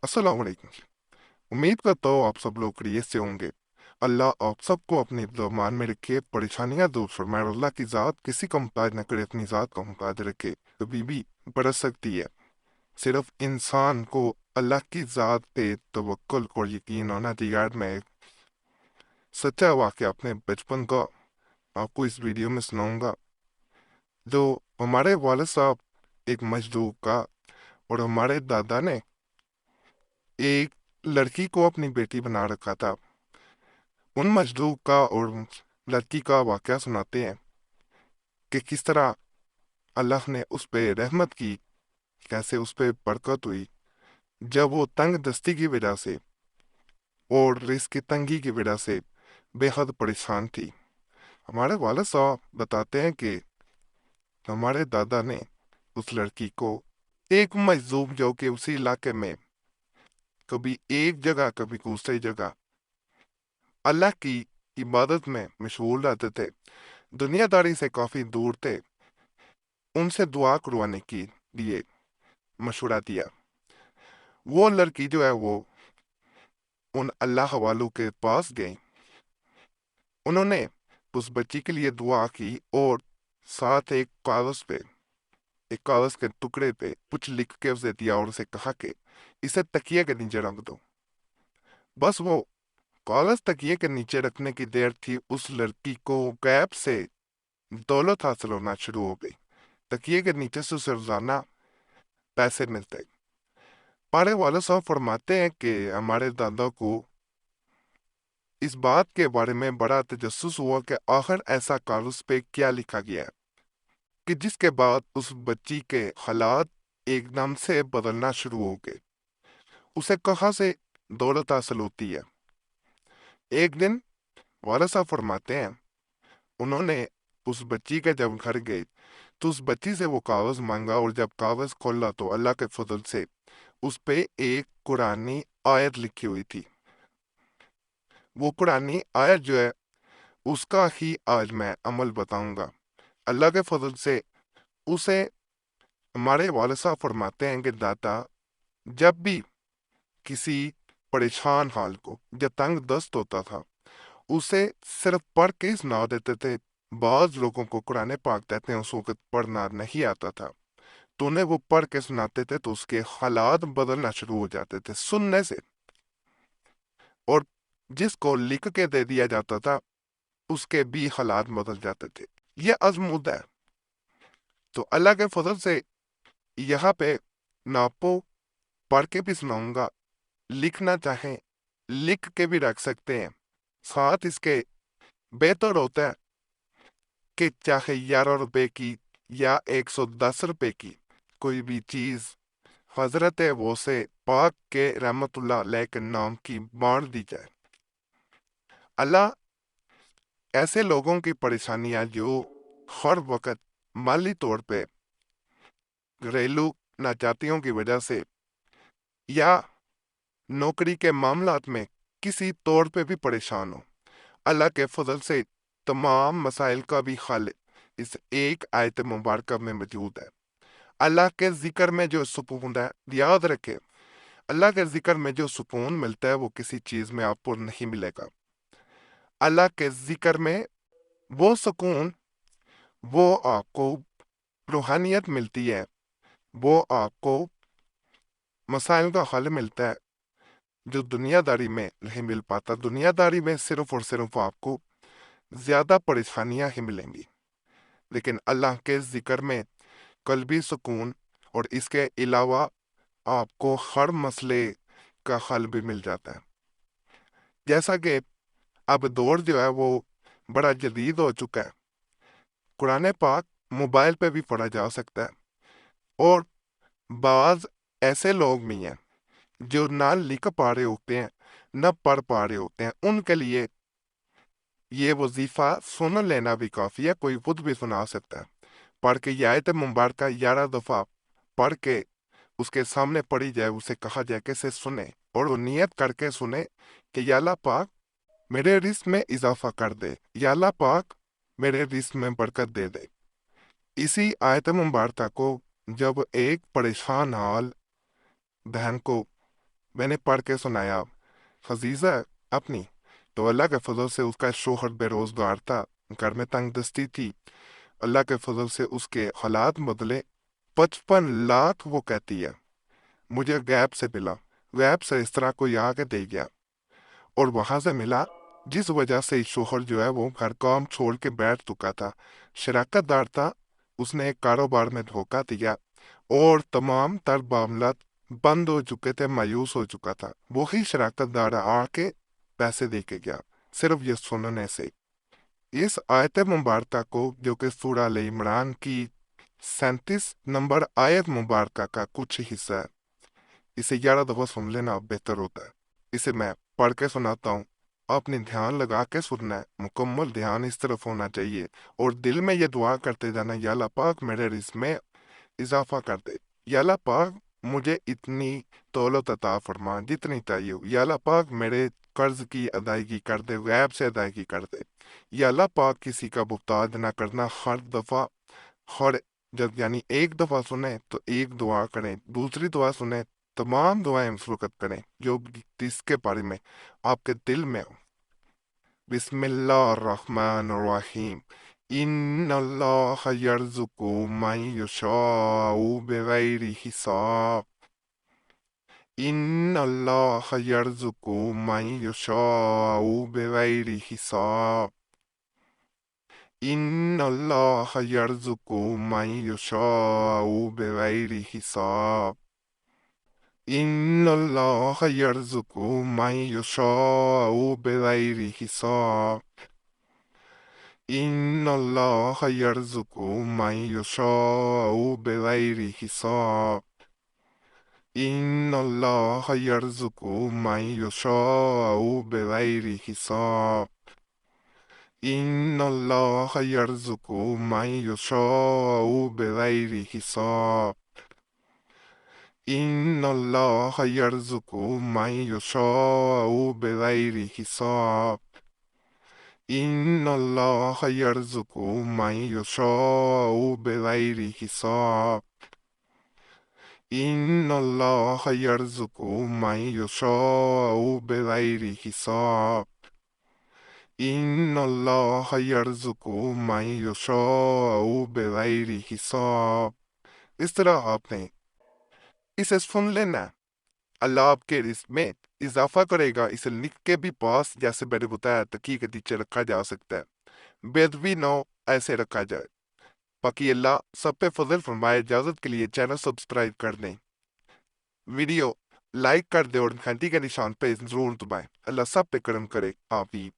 अस्सलाम वालेकुम। उम्मीद करता हूँ आप सब लोग खैरियत से होंगे। अल्लाह आप सबको अपनी ज़बान में रखे, परेशानियां दूर फरमाए। और अल्लाह की ज़ात किसी का मुहताज न करे, अपनी ज़ात का मुहताज रखे। कभी भी बरस सकती है। सिर्फ इंसान को अल्लाह की ज़ात पे तवक्कुल और यकीन होना चाहिए। यार मैं एक सच्चा वाक़या अपने बचपन का आपको इस वीडियो में सुनाऊंगा। जो हमारे वालिद साहब एक मजदूर का, और हमारे दादा ने एक लड़की को अपनी बेटी बना रखा था। उन मजदूर का और लड़की का वाकया सुनाते हैं कि किस तरह अल्लाह ने उस पे रहमत की, कैसे उस पे बरकत हुई जब वो तंग दस्ती की वजह से और रिस्क की तंगी की वजह से बेहद परेशान थी। हमारे वालिद साहब बताते हैं कि हमारे दादा ने उस लड़की को एक मजदूर जो कि उसी इलाके में कभी एक जगह कभी दूसरी जगह अल्लाह की इबादत में मशगूल रहते थे, दुनियादारी से काफी दूर थे, उनसे दुआ करवाने के लिए मशवरा दिया। वो लड़की जो है वो उन अल्लाह वालों के पास गई। उन्होंने उस बच्ची के लिए दुआ की और साथ एक कागज के टुकड़े पे कुछ लिख के उसे दिया और उसे कहा कि इसे तकिए के नीचे रख दो। बस वो कागज तकिए के नीचे रखने की देर थी, उस लड़की को गैब से दौलत हासिल होना शुरू हो गई। तकिए के नीचे से उसे रोजाना पैसे मिलते। हमारे वाले साहब फरमाते हैं कि हमारे दादा को इस बात के बारे में बड़ा तजस्सुस हुआ कि आखिर ऐसा कागज पे क्या लिखा गया है कि जिसके बाद उस बच्ची के हालात एकदम से बदलना शुरू हो गए। उसे कहाँ से दौलत हासिल होती है। एक दिन वाला साहब फरमाते हैं उन्होंने उस बच्ची के जब घर गए तो उस बच्ची से वो कागज मांगा, और जब कागज खोला तो अल्लाह के फजल से उस पे एक कुरानी आयत लिखी हुई थी। वो कुरानी आयत जो है उसका ही आज मैं अमल बताऊंगा। अल्लाह के फजल से उसे हमारे वाले साहब फरमाते हैं कि दादा जब भी किसी परेशान हाल को जब तंग दस्त होता था उसे सिर्फ पढ़ के ही सुना देते थे। बाज लोगों को कुरान पाक कहते हैं उस वक्त पढ़ना नहीं आता था, तो उन्हें वो पढ़ के सुनाते थे तो उसके हालात बदलना शुरू हो जाते थे सुनने से। और जिसको लिख के दे दिया जाता था उसके भी हालात बदल जाते थे। यह अजमुद्दा है। तो अल्लाह के फजल से यहाँ पे मैं आपको पढ़ के भी सुनाऊंगा, लिखना चाहें लिख के भी रख सकते हैं। साथ इसके बेहतर होता है कि चाहे 11 रुपए की या 110 रुपए की कोई भी चीज हजरत वो से पाक के रहमतुल्लाह अलैह के नाम की बांट दी जाए। अल्लाह ऐसे लोगों की परेशानियां जो हर वक्त माली तौर पे घरेलू नाजातियों की वजह से या नौकरी के मामलात में किसी तौर पे भी परेशान हो, अल्लाह के फजल से तमाम मसाइल का भी हल इस एक आयत मुबारक में मौजूद है। अल्लाह के जिक्र में जो सुकून है, याद रखे अल्लाह के जिक्र में जो सुकून मिलता है वो किसी चीज में आपको नहीं मिलेगा। अल्लाह के जिक्र में वो सुकून, वो आपको रूहानियत मिलती है, वो आपको मसाइल का हल मिलता है जो दुनियादारी में नहीं मिल पाता। दुनियादारी में सिर्फ और सिर्फ आपको ज्यादा परेशानियां ही मिलेंगी, लेकिन अल्लाह के जिक्र में कल्बी सुकून और इसके अलावा आपको हर मसले का हल भी मिल जाता है। जैसा कि अब दौर जो है वो बड़ा जदीद हो चुका है, कुरान पाक मोबाइल पे भी पढ़ा जा सकता है। और बाज ऐसे लोग भी हैं जो ना लिख पा रहे होते हैं न पढ़ पा रहे होते हैं, उनके लिए ये वजीफा सुन लेना भी काफी है। कोई खुद भी सुना सकता है। पढ़ के ये आयत मुबारक 11 दफा पढ़ के उसके सामने पढ़ी जाए, उसे कहा जाए कि इसे सुने और वो नियत करके सुने कि या अल्लाह पाक मेरे रिस्क में इजाफा कर दे, या अल्लाह पाक मेरे रिस्क में बरकत दे दे। इसी आयत मुबारक को जब एक परेशान हाल बहन को मैंने पढ़ के सुनाया। फजीजा अपनी तो अल्लाह के फजल से उसका शोहर बेरोजगार था, घर में तंग दस्ती थी। अल्लाह के फजल से उसके हालात बदले। 55 लाख वो कहती है मुझे गैब से मिला। गैब से इस तरह कोई आके दे गया और वहां से मिला, जिस वजह से शोहर जो है वो घर काम छोड़ के बैठ चुका था। शराकतदार था, उसने एक कारोबार में धोखा दिया और तमाम तर मामला बंद हो चुके थे, मायूस हो चुका था। वही शराकतदार आके पैसे दे के गया सिर्फ ये सुनने से। इस आयत मुबारक को जो कि सूरह अल इमरान की 37 नंबर आयत मुबारक का कुछ हिस्सा है, इसे 11 दफा सुन लेना बेहतर होता है। इसे मैं पढ़ के सुनाता हूँ, आपने ध्यान लगा के सुनना है, मुकम्मल ध्यान इस तरफ होना चाहिए और दिल में ये दुआ करते जाना, या अल्लाह पाक मेरे रिज़्क में इजाफा कर दे। या अल्लाह पाक मुझे इतनी दौलत अता फरमा जितनी चाहिए हो। या अल्लाह पाक मेरे कर्ज की अदायगी कर दे, गैब से अदायगी कर दे। या अल्लाह पाक किसी का मुहताज ना करना। हर दफा हर जब यानी एक दफा सुने तो एक दुआ करें, दूसरी दुआ सुने तमाम दुआएं उस वक्त करें जो जिसके बारे में आपके दिल में हो। बिस्मिल्लाहिर्रहमानिर्रहीम। इन्नल्लाह यर्जुकु मन यशाउ बिगैरि हिसाब। इन्नल्लाह यर्जुकु मन यशाउ बिगैरि हिसाब। इन्नल्लाह यर्जुकु मन यशाउ बिगैरि हिसाब। इन्नल्लाह यर्जुकु मन यशाउ बिगैरि हिसाब। इन्नल्लाह यर्जुकु मन यशाउ बिगैरि हिसाब। इन्नल्लाह यर्जुकु मन यशाउ बिगैरि हिसाब। इन्नल्लाह यर्जुकु मन यशाउ बिगैरि हिसाब। इन्नल्लाह यर्जुकु मन यशाउ बिगैरि हिसाब। इन्नल्लाह यर्जुकु मन यशाउ बिगैरि हिसाब। इन्नल्लाह यर्जुकु मन यशाउ बिगैरि हिसाब। इन्नल्लाह यर्जुकु मन यशाउ बिगैरि हिसाब। इस तरह आपने इसे सुन लेना। अल्लाह आपके रिस्क में इजाफा करेगा। इसे लिख के भी पास, जैसे मैंने बताया, तकिए के नीचे रखा जा सकता है। बेदबी नो ऐसे रखा जाए। बाकी अल्लाह सब पे फजल फरमाए। इजाजत के लिए चैनल सब्सक्राइब कर दें, वीडियो लाइक कर दे और घंटी के निशान पे जरूर दबाएं। अल्लाह सब पे करम करे। आमीन।